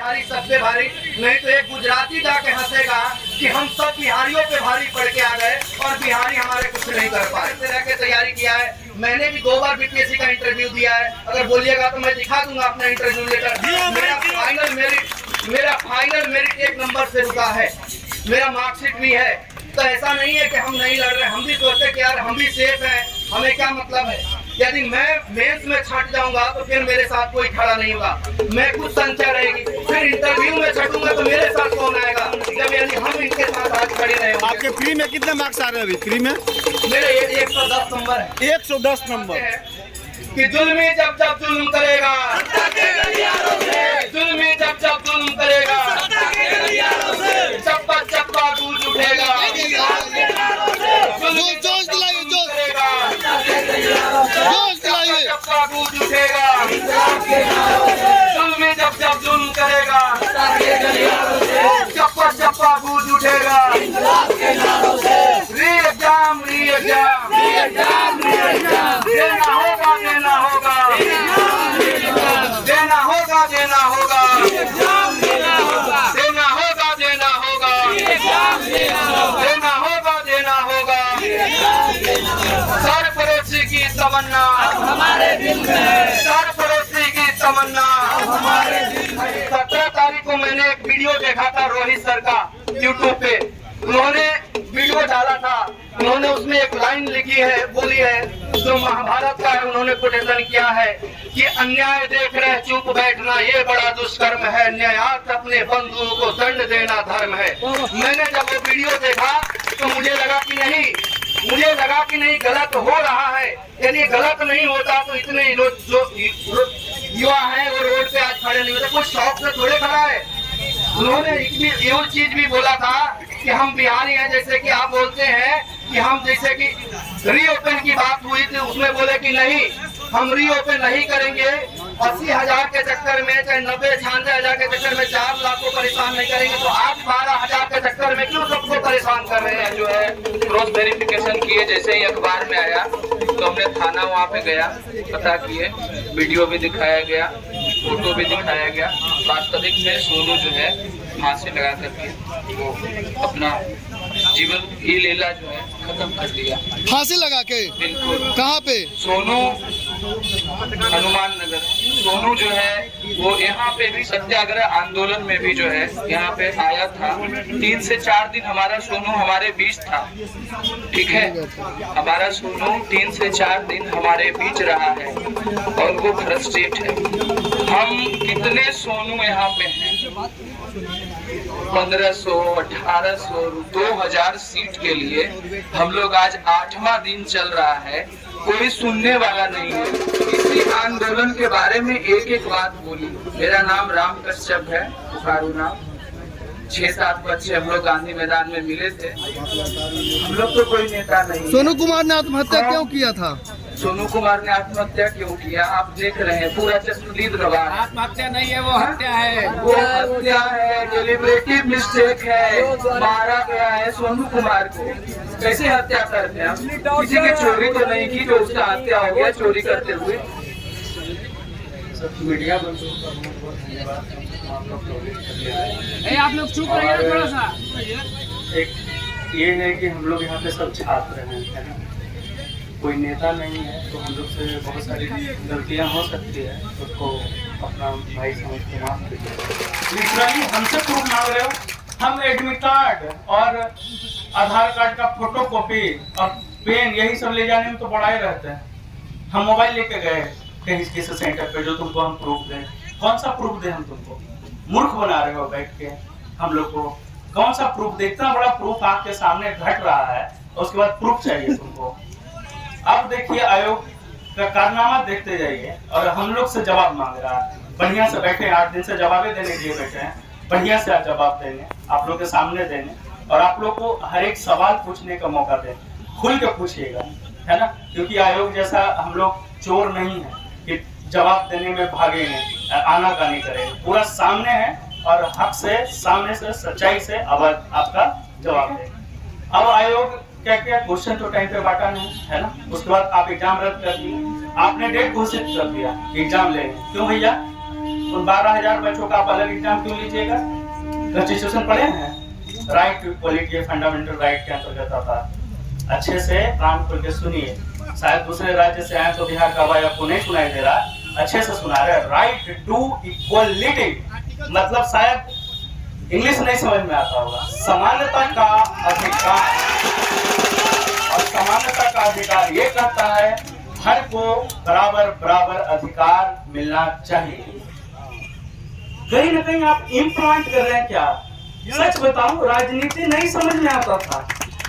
बिहारी सब पे भारी, नहीं तो एक गुजराती जाके हंसेगा कि हम सब बिहारियों पे भारी पड़ के आ गए और बिहारी हमारे कुछ नहीं कर पाए। इस तरह की तैयारी किया है। मैंने भी 2 बार बीपीएससी का इंटरव्यू दिया है, अगर बोलिएगा तो मैं दिखा दूंगा अपना इंटरव्यू लेटर। मेरा फाइनल मेरिट 1 नंबर से रुका है, मेरा मार्कशीट भी है। तो ऐसा नहीं है कि हम नहीं लड़ रहे, हम भी सोचते कि यार हम भी सेफ हैं, हमें क्या मतलब है। यदि मैं मेंस में छट जाऊंगा तो फिर मेरे साथ कोई खड़ा नहीं होगा, मैं कुछ संख्या रहेगी। फिर इंटरव्यू में छटूंगा तो मेरे साथ कौन आएगा, जब यानी हम इनके साथ आज खड़े रहे। आपके फ्री में कितने मार्क्स आ रहे हैं अभी फ्री में? मेरे 110 नंबर है। 110 नंबर। कि जुल्मी जब जब जुल्म करेगा, जुल्मी जब जब जुल्म करेगा, चप्पा चप्पा गूंज उठेगा, जोश दिलाइए, जोश करेगा, जोश दिलाइए। चप्पा गूंज उठेगा, जुल्मी जब जब जुल्म करेगा, चप्पा चप्पा गूंज उठेगा। री एग्जाम देना होगा, देना होगा, देना होगा, देना होगा, देना होगा, देना होगा, देना होगा, देना होगा। सरफरोशी की तमन्ना हमारे दिल में, सरफरोशी की तमन्ना हमारे दिल में। 17 तारीख को मैंने एक वीडियो देखा था रोहित सर का यूट्यूब पे, उन्होंने वीडियो डाला था। उन्होंने उसमें एक लाइन लिखी है, बोली है, जो महाभारत का है, उन्होंने कोटेशन किया है कि अन्याय देख रहे चुप बैठना ये बड़ा दुष्कर्म है, न्यायार्थ अपने बंधुओं को दंड देना धर्म है। मैंने जब वो वीडियो देखा तो मुझे लगा कि नहीं गलत हो रहा है। यदि गलत नहीं होता तो इतने लोग जो युवा है वो रोड पे आज खड़े नहीं होते, कुछ शौक से थोड़े खड़ा है। उन्होंने ये चीज भी बोला था कि हम बिहारी हैं, जैसे कि आप बोलते हैं कि हम, जैसे कि रीओपन की बात हुई थी, उसमें बोले कि नहीं हम रीओपन नहीं करेंगे। 80,000 के चक्कर में, चाहे 90-96,000 के चक्कर में 4 लाख को परेशान नहीं करेंगे, तो आप 12,000 के चक्कर में क्यों सबको परेशान कर रहे हैं। जो है क्रॉस वेरिफिकेशन किए, जैसे ही अखबार में आया तो हमने थाना वहाँ पे गया, पता किए, वीडियो भी दिखाया गया, फोटो भी दिखाया गया। वास्तविक में सोनू जो है फांसी लगा करके वो अपना जीवन की लीला जो है खत्म कर दिया। फांसी लगा के? बिल्कुल। कहाँ पे? सोनू हनुमान नगर। सोनू जो है वो यहाँ पे भी सत्याग्रह आंदोलन में भी जो है यहाँ पे आया था। 3 से 4 दिन हमारा सोनू हमारे बीच था, ठीक है। हमारा सोनू 3 से 4 दिन हमारे बीच रहा है और वो फ्रस्ट्रेट है। हम कितने सोनू यहाँ पे हैं, 1500, 1800, 2000 सीट के लिए हम लोग आज 8वां दिन चल रहा है, कोई सुनने वाला नहीं है। इसी आंदोलन के बारे में एक बात बोली। मेरा नाम राम कश्यप है, पुकारू नाम। 6-7 बच्चे हम लोग गांधी मैदान में मिले थे, हम लोग तो कोई नेता नहीं। सोनू कुमार ने आत्महत्या क्यों किया था? सोनू कुमार ने आत्महत्या क्यों किया, आप देख रहे हैं, पूरा चश्मदीद गवाह। आत्महत्या नहीं है, वो हत्या है, वो हत्या है, डेलिब्रेटिव मिस्टेक है, मारा गया है सोनू कुमार को। कैसे हत्या करते हैं, किसी की चोरी तो नहीं की जो उसका हत्या हो गया चोरी करते हुए। मीडिया आप लोग चुप रहिए थोड़ा सा। एक ये है कि हम लोग यहाँ पे सब छात्र हैं, है ना, कोई नेता नहीं है, तो हम लोग से बहुत सारी गलतियाँ हो सकती है, उसको अपना भाई समझ के माफ कीजिए। लिटरली हमसे प्रूफ मांग रहे हो, हम एडमिट कार्ड और आधार कार्ड का फोटो कॉपी और पेन यही सब ले जाने में तो बड़ा ही रहते हैं। हम मोबाइल लेके गए कहीं किसी सेंटर पे जो तुमको हम प्रूफ दें, कौन सा प्रूफ दें हम तुमको? मूर्ख बना रहे हो बैठ के हम लोग को, कौन सा प्रूफ दे? इतना बड़ा प्रूफ आपके सामने घट रहा है, उसके बाद प्रूफ चाहिए तुमको। अब देखिए आयोग का कारनामा देखते जाइए और हम लोग से जवाब मांग रहा है। बढ़िया से बैठे 8 दिन से जवाबें देने के लिए बैठे हैं, बढ़िया से जवाब देंगे, आप लोग के सामने देंगे और आप लोग को हर एक सवाल पूछने का मौका दें, खुल के पूछिएगा, है ना, क्योंकि आयोग जैसा हम लोग चोर नहीं है कि जवाब देने में भागेंगे, आनाकानी करेंगे। पूरा सामने है और हक से, सामने से, सच्चाई से आवाज आपका जवाब देंगे। अब आयोग क्या क्या क्वेश्चन तो टाइम पे बांटा नहीं, है ना, उसके बाद आप एग्जाम रद्द कर दिए, आपने डेट घोषित कर दिया एग्जाम लेंगे। क्यों भैया? उन 12,000 बच्चों का आप अलग एग्जाम क्यों लीजिएगा? कॉन्स्टिट्यूशन पढ़े हैं? Right to equality fundamental right के अंतर्गत आता है। अच्छे से कान खोल के सुनिए। शायद दूसरे राज्य से आए तो बिहार का आवाज आपको नहीं सुनाई दे रहा, अच्छे से सुना रहे। राइट टू इक्वलिटी मतलब शायद इंग्लिश नहीं समझ में आता होगा। समानता का अधिकार, और समानता का अधिकार ये कहता है हर को बराबर बराबर अधिकार मिलना चाहिए। कहीं ना कहीं आप इम्प्लांट कर रहे हैं क्या? सच बताऊं, राजनीति नहीं समझ में आता था।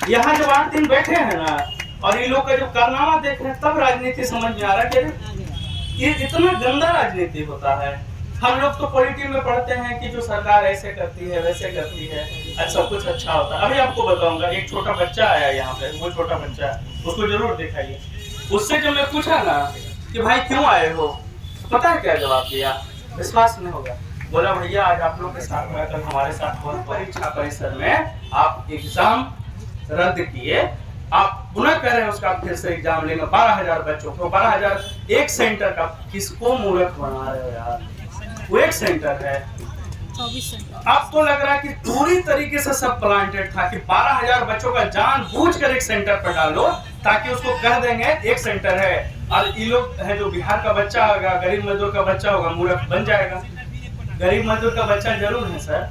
यहाँ जब 8 दिन बैठे हैं ना और ये लोग का जब कारनामा देख रहे हैं तब राजनीति समझ में आ रहा है कि ये इतना गंदा राजनीति होता है। हम लोग तो पॉलिटिक्स में पढ़ते हैं कि जो सरकार ऐसे करती है वैसे करती है, अच्छा कुछ अच्छा होता है। अभी आपको बताऊंगा, एक छोटा बच्चा आया यहाँ पे, वो छोटा बच्चा उसको जरूर दिखाइए। उससे जब मैं पूछा ना कि भाई क्यों आए हो, पता है क्या जवाब दिया? विश्वास नहीं होगा। बोला भैया आज आप लोग के साथ में, कल हमारे साथ हुआ परीक्षा परिसर में आप एग्जाम रद्द किए, आप पुनः कह रहे हैं उसका फिर से एग्जाम लेंगे 12,000 बच्चों को। 12,000 एक सेंटर का, किसको मूर्ख बना रहे हो यार? वो एक सेंटर है। 24 सेंटर। आपको लग रहा है कि पूरी तरीके से सब प्लांटेड था कि 12,000 बच्चों का जानबूझकर एक सेंटर पर डालो ताकि उसको कह देंगे एक सेंटर है। और ये लोग है जो बिहार का बच्चा होगा, गरीब मजदूर का बच्चा होगा, मूर्ख बन जाएगा। गरीब मजदूर का बच्चा जरूर है सर,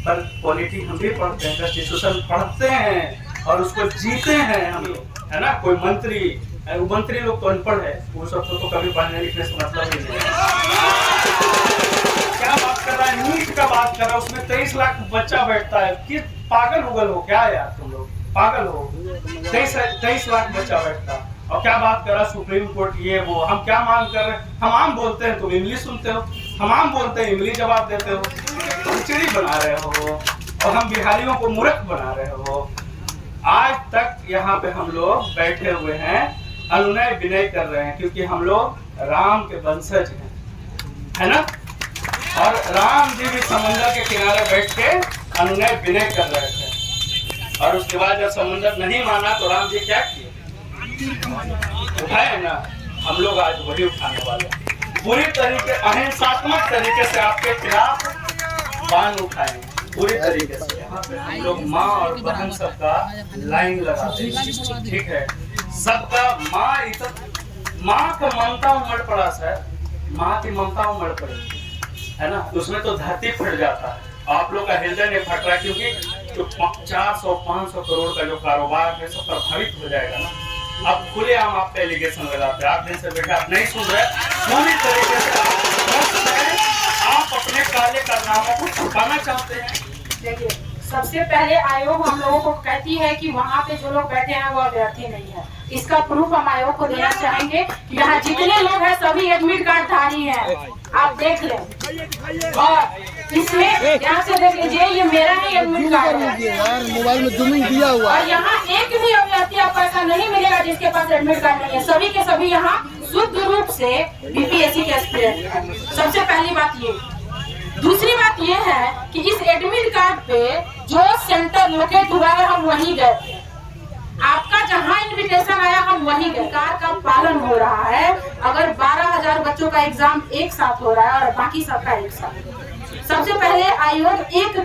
पर पॉलिटिक्स हम भी पढ़ते हैं, कॉन्स्टिट्यूशन पढ़ते हैं और उसको जीते हैं हम लोग, है ना। कोई मंत्री लोग तो अनपढ़ है, वो सब तो कभी पढ़ने लिखने से मतलब ही नहीं है। क्या बात कर रहा है? नीट का बात कर रहा है, उसमें 23 लाख बच्चा बैठता है। किस पागल उगल हो क्या यार तुम लोग? पागल हो? 23 लाख बच्चा बैठता और क्या बात कर रहा सुप्रीम कोर्ट ये वो। हम क्या मांग कर रहे हैं? हम आम बोलते हैं तुम इंग्लिश सुनते हो, हम आम बोलते हैं इंग्लिश जवाब देते हो। खिचड़ी बना रहे हो और हम बिहारियों को मूर्ख बना रहे हो। आज तक यहाँ पे हम लोग बैठे हुए हैं, अनुनय विनय कर रहे हैं, क्योंकि हम लोग राम के वंशज हैं, है ना। और राम जी भी समुद्र के किनारे बैठ के अनुनय विनय कर रहे थे। और उसके बाद जब समुद्र नहीं माना तो राम जी क्या किए? उठाए ना। हम लोग आज वही उठाने वाले, पूरी तरीके अहिंसात्मक तरीके से आपके खिलाफ बाण उठाए, पूरी तरीके से। यहाँ पे हम लोग माँ और बहन सबका लाइन लगाते हैं, ठीक है। सबका माँ का ममता उमड़ पड़ा सर, माँ की ममता उमड़ पड़ी, है ना। उसमें तो धरती फट जाता है। आप लोग का हृदय नहीं फट रहा, क्योंकि जो 400-500 करोड़ का जो कारोबार है सब प्रभावित हो जाएगा ना। अब खुलेआम आप एलिगेशन लगाते हैं, आप दिन से बैठे आप नहीं सुन रहे, पूरी तरीके से आप अपने काले कारनामों को छुपाना चाहते हैं। देखिए, सबसे पहले आयोग हम लोगों को कहती है कि वहाँ पे जो लोग बैठे हैं वो अभ्यर्थी नहीं है। इसका प्रूफ हम आयोग को देना चाहेंगे। यहाँ जितने लोग हैं सभी एडमिट कार्ड धारी हैं, आप देख लें। और इसमें यहाँ से देख लीजिए, ये मेरा ही एडमिट कार्ड है यार, मोबाइल में जूमिंग दिया हुआ है। और यहाँ एक भी अभ्यर्थी आपको ऐसा नहीं मिलेगा जिसके पास एडमिट कार्ड नहीं है। सभी के सभी यहाँ शुद्ध रूप से बीपीएससी के एस्पिरेंट हैं। सबसे पहली बात ये। दूसरी बात ये है कि इस एडमिट कार्ड पे जो सेंटर लोकेट हुआ है हम वहीं गए थे। आपका जहां इनविटेशन आया हम वहीं गए। कार का पालन हो रहा है। अगर 12,000 बच्चों का एग्जाम एक साथ हो रहा है और बाकी सबका एक साथ, सबसे पहले आयोग एक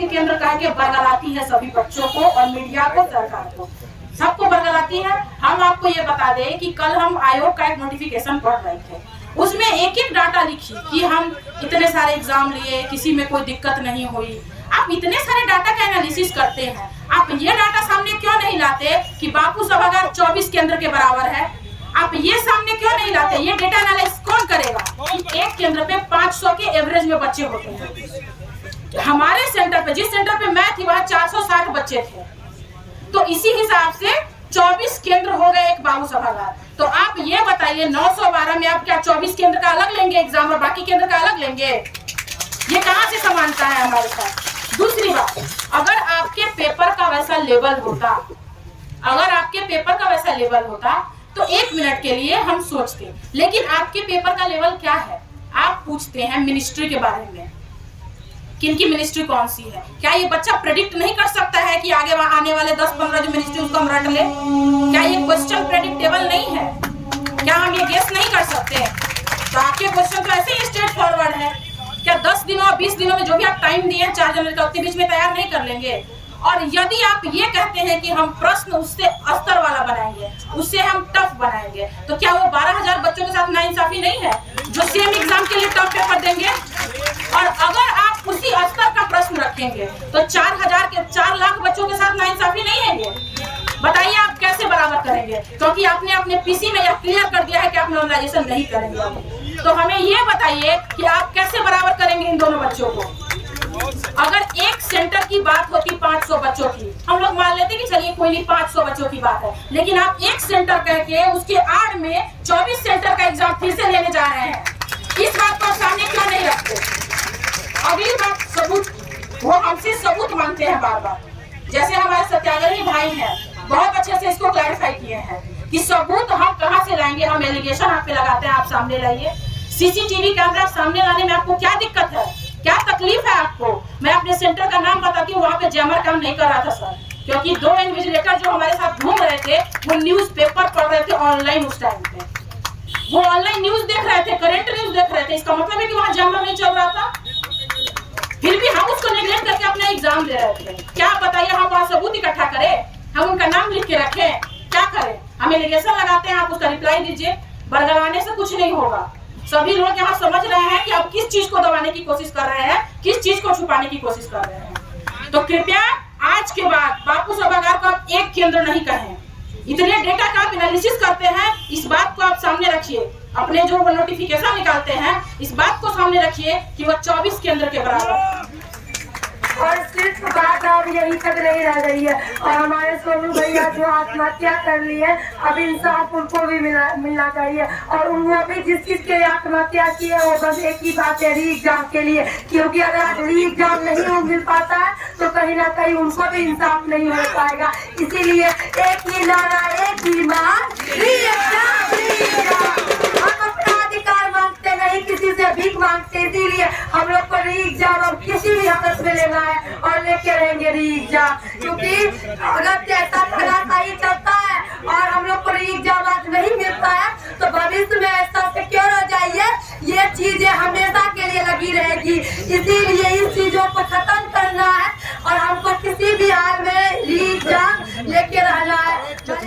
केंद्र कह के बरगलाती है सभी बच्चों को और मीडिया को, सरकार को, सबको बरगलाती है। हम आपको ये बता दें कि कल हम आयोग का एक नोटिफिकेशन पढ़ रहे थे, उसमें एक एक डाटा लिखी कि हम इतने सारे एग्जाम लिए, किसी में कोई दिक्कत नहीं हुई। आप इतने सारे डाटा का एनालिसिस करते हैं, आप ये डाटा सामने क्यों नहीं लाते कि बापू सभागार 24 केंद्र के बराबर है? आप ये सामने क्यों नहीं लाते? ये डेटा एनालिसिस कौन करेगा कि एक केंद्र पे 500 के एवरेज में बच्चे होते हैं? हमारे सेंटर पे, जिस सेंटर पे मैं थी, वहाँ 460 बच्चे थे। तो इसी हिसाब से 24 केंद्र हो गए एक बाबू सभागार। तो आप ये बताइए 912 में आप क्या 24 केंद्र का अलग लेंगे एग्जाम और बाकी केंद्र का अलग लेंगे? ये कहाँ से समानता है हमारे साथ? दूसरी बात, अगर आपके पेपर का वैसा लेवल होता, तो 1 मिनट के लिए हम सोचते, लेकिन आपके पेपर का लेवल क्या है? आप पूछते हैं मिनिस्ट्री के बारे में, किनकी मिनिस्ट्री कौन सी है। क्या ये बच्चा प्रेडिक्ट नहीं कर सकता है कि आगे वहां आने वाले 10-15 जो मिनिस्ट्री उसको हम रट ले? क्या ये क्वेश्चन प्रेडिक्टेबल नहीं है? क्या हम ये गेस नहीं कर सकते? तो आपके क्वेश्चन तो ऐसे ही स्ट्रेट फॉरवर्ड है। क्या 10 दिनों और 20 दिनों में जो भी आप टाइम दिए 4 जनवरी का उतने बीच में तैयार नहीं कर लेंगे? और यदि आप ये कहते हैं कि हम प्रश्न उससे अस्तर वाला बनाएंगे, उससे हम टफ बनाएंगे, तो क्या वो 12,000 बच्चों के साथ नाइंसाफी नहीं है जो सेम एग्जाम के लिए टफ पेपर देंगे? और अगर आप उसी स्तर का प्रश्न रखेंगे तो 4 लाख बच्चों के साथ नाइंसाफी नहीं है ये? बताइए आप कैसे बराबर करेंगे? क्योंकि आपने अपने पीसी में यह क्लियर कर दिया है कि आप नॉर्मलाइजेशन नहीं करेंगे। तो हमें ये बताइए कि आप कैसे बराबर करेंगे इन दोनों बच्चों को? अगर एक सेंटर की बात होती 500 बच्चों की, हम लोग मान लेते कि चलिए कोई नहीं 500 बच्चों की बात है, लेकिन आप एक सेंटर कह के उसके आड़ में 24 सेंटर का एग्जाम फिर से लेने जा रहे हैं। इस बात को सामने क्यों नहीं रखते? अगली बात सबूत, वो हमसे सबूत मांगते हैं बार बार। जैसे हमारे सत्याग्रही भाई हैं, बहुत अच्छे से इसको क्लैरिफाई किए हैं कि सबूत हम कहां से लाएंगे। हम एलिगेशन आप पे लगाते हैं, आप सामने लाइए। सीसीटीवी कैमरा सामने लाने में आपको क्या दिक्कत है, क्या तकलीफ है आपको? मैं अपने सेंटर का नाम बताती हूँ, वहाँ पे जैमर काम नहीं कर रहा था सर, क्योंकि 2 इन्विजिलेटर जो हमारे साथ घूम रहे थे वो न्यूज पेपर पढ़ रहे थे ऑनलाइन। उस टाइम पे वो ऑनलाइन न्यूज देख रहे थे, करंट न्यूज देख रहे थे। इसका मतलब है कि वहाँ जैमर नहीं चल रहा था, फिर भी हम उसको नेग्लेक्ट करके अपना एग्जाम दे रहे थे। क्या बताइए, हम वहाँ सबूत इकट्ठा करें, हम उनका नाम लिख के रखें, क्या करें? हम एलिगेशन लगाते हैं, आप उसका रिप्लाई दीजिए। बरगलाने से कुछ नहीं होगा। सभी लोग यहाँ समझ रहे हैं कि आप किस चीज को दबाने की कोशिश कर रहे हैं, किस चीज को छुपाने की कोशिश कर रहे हैं। तो कृपया आज के बाद बापू सभागार को आप एक केंद्र नहीं कहें। इतने डेटा का आप एनालिसिस करते हैं, इस बात को आप सामने रखिए। अपने जो नोटिफिकेशन निकालते हैं, इस बात को सामने रखिए कि वो 24 केंद्र के बराबर। और सिर्फ बात अब यही तक नहीं रह गई है। और हमारे सोनू भैया जो आत्महत्या कर ली है, अब इंसाफ उनको भी मिलना चाहिए। और वो भी जिस चीज के आत्महत्या की है, वो बस एक ही बात है, री एग्जाम के लिए। क्योंकि अगर री एग्जाम नहीं मिल पाता है तो कहीं ना कहीं उनको भी इंसाफ नहीं हो पाएगा। इसीलिए एक ही नारा, एक ही मांग, री एग्जाम, री एग्जाम। हम अपना अधिकार मांगते नहीं, किसी से भीख मांगते। इसीलिए हम लोग को री एग्जाम अब किसी भी हालत में लेना है और लेके रहेंगे री एग्जाम। क्योंकि अगर जैसा सही चलता है और हम लोग को री एग्जाम आज नहीं मिलता है तो भविष्य में ऐसा सिक्योर हो जाइए, ये चीजें हमेशा के लिए लगी रहेगी। इसीलिए इस चीजों को खत्म करना है और हमको किसी भी हाल में री एग्जाम लेके रहना है।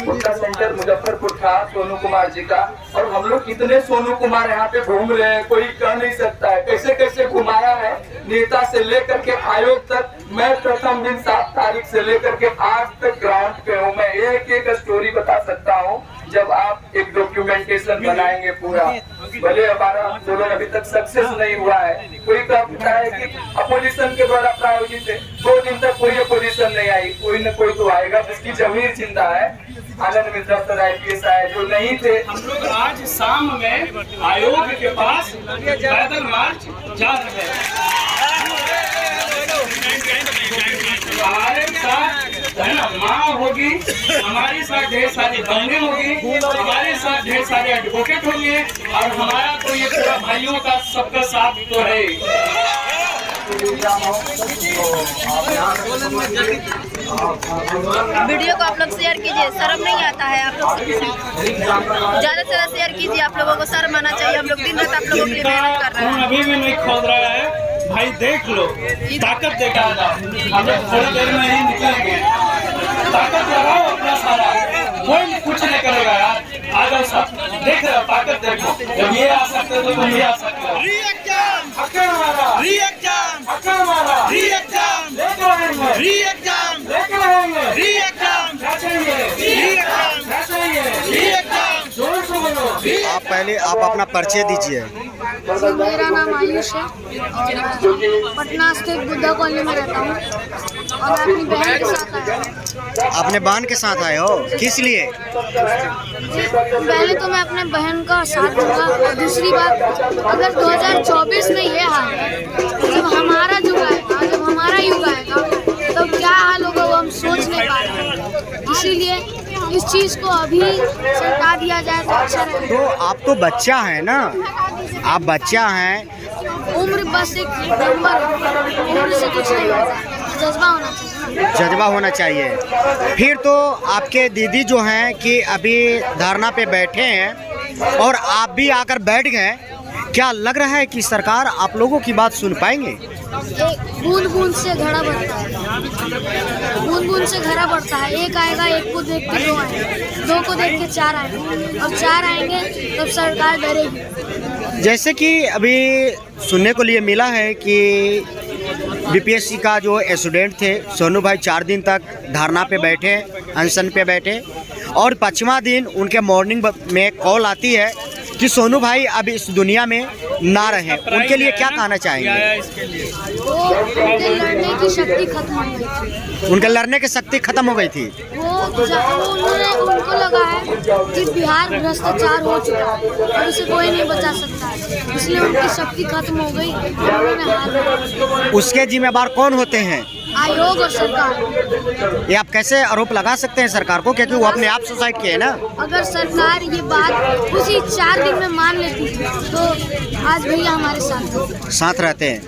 उनका सेंटर मुजफ्फरपुर था, सोनू कुमार जी का। और हम लोग कितने सोनू कुमार यहाँ पे घूम रहे हैं, कोई कह नहीं सकता है कैसे कैसे घुमाया है। नेता से लेकर के आयोग तक, मैं प्रथम दिन 7 तारीख से लेकर के आज तक ग्राउंड पे हूँ। मैं एक एक स्टोरी बता सकता हूँ। जब आप एक डॉक्यूमेंटेशन बनाएंगे पूरा, भले हमारा आंदोलन अभी तक सक्सेस नहीं हुआ है, कोई कहता है कि अपोजिशन के द्वारा प्रायोजित है, 2 दिन तक कोई अपोजिशन नहीं आई, कोई न कोई तो आएगा जिसकी जमीर जिंदा है। आनंद मिश्रा सर IPS आए जो नहीं थे। हम लोग आज शाम में आयोग के पास पैदल मार्च जा रहे हैं। हमारे साथ है ना माँ होगी, हमारे साथ ढेर सारी बहनें होगी, हमारे साथ ढेर सारे एडवोकेट होंगे और हमारा तो ये पूरा भाइयों का सबका साथ तो है। वीडियो को आप लोग शेयर कीजिए, शर्म नहीं आता है आप लोग ज्यादा से ज्यादा शेयर कीजिए। आप लोगों को शर्म आना चाहिए, हम लोग दिन रात आप लोगों के लिए मेहनत कर रहे हैं। अभी भी नहीं खोद रहा है भाई, देख लो ताकत देखा हम लोग थोड़ी देर में ही निकलेंगे। ताकत लगाओ अपना सारा, कोई कुछ नहीं करेगा यार। आ जाओ सब, देख रहे हो ताकत देखो। जब ये आ सकते हो तो तुम भी आ सकते हो। लेके आप पहले आप अपना परिचय दीजिए। मेरा नाम आयुष है और पटना स्थित बुद्धा कॉलोनी में रहता हूँ और मैं अपनी बहन के साथ आया हूँ। अपने बहन के साथ आए हो, किस लिए? पहले तो मैं अपने बहन का साथ दूंगा और दूसरी बात, अगर 2024 में ये हाल है, जब हमारा युग आएगा, जब हमारा युग आएगा तो क्या हाल होगा वो हम सोच नहीं पा रहे हैं। इसीलिए इस चीज़ को अभी सटा दिया जाए तो अच्छा रहेगा। तो आप तो बच्चा है ना, आप बच्चा हैं। उम्र बस एक नंबर, उम्र से कुछ नहीं होता, जज्बा होना चाहिए। जज्बा होना चाहिए। फिर तो आपके दीदी जो हैं कि अभी धरना पे बैठे हैं और आप भी आकर बैठ गए, क्या लग रहा है कि सरकार आप लोगों की बात सुन पाएंगे? बूंद बूंद से घड़ा बढ़ता है, बूंद बूंद से घड़ा बढ़ता है। एक आएगा, एक को देख के दो आएंगे, दो को देख के चार आएंगे, और चार आएंगे तब सरकार डरेगी। जैसे कि अभी सुनने को लिए मिला है कि बीपीएससी का जो स्टूडेंट थे सोनू भाई 4 दिन तक धरना पे बैठे, अनशन पे बैठे, और 5वां दिन उनके मॉर्निंग में कॉल आती है कि सोनू भाई अब इस दुनिया में ना रहे। उनके लिए क्या कहना चाहेंगे? वो उनके लड़ने की शक्ति खत्म हो गई थी। उनके लड़ने की शक्ति खत्म हो गई थी। उनको लगा है कि बिहार भ्रष्टाचार हो चुका है और उसे कोई नहीं बचा सकता है, इसलिए उनकी शक्ति खत्म हो गई, उन्होंने हार माना। उसके जिम्मेदार कौन होते हैं? आयोग और सरकार। ये आप कैसे आरोप लगा सकते हैं सरकार को, क्योंकि वो अपने आप सुसाइड किए ना? अगर सरकार ये बात उसी 4 दिन में मान लेती तो आज भैया हमारे साथ रहते हैं।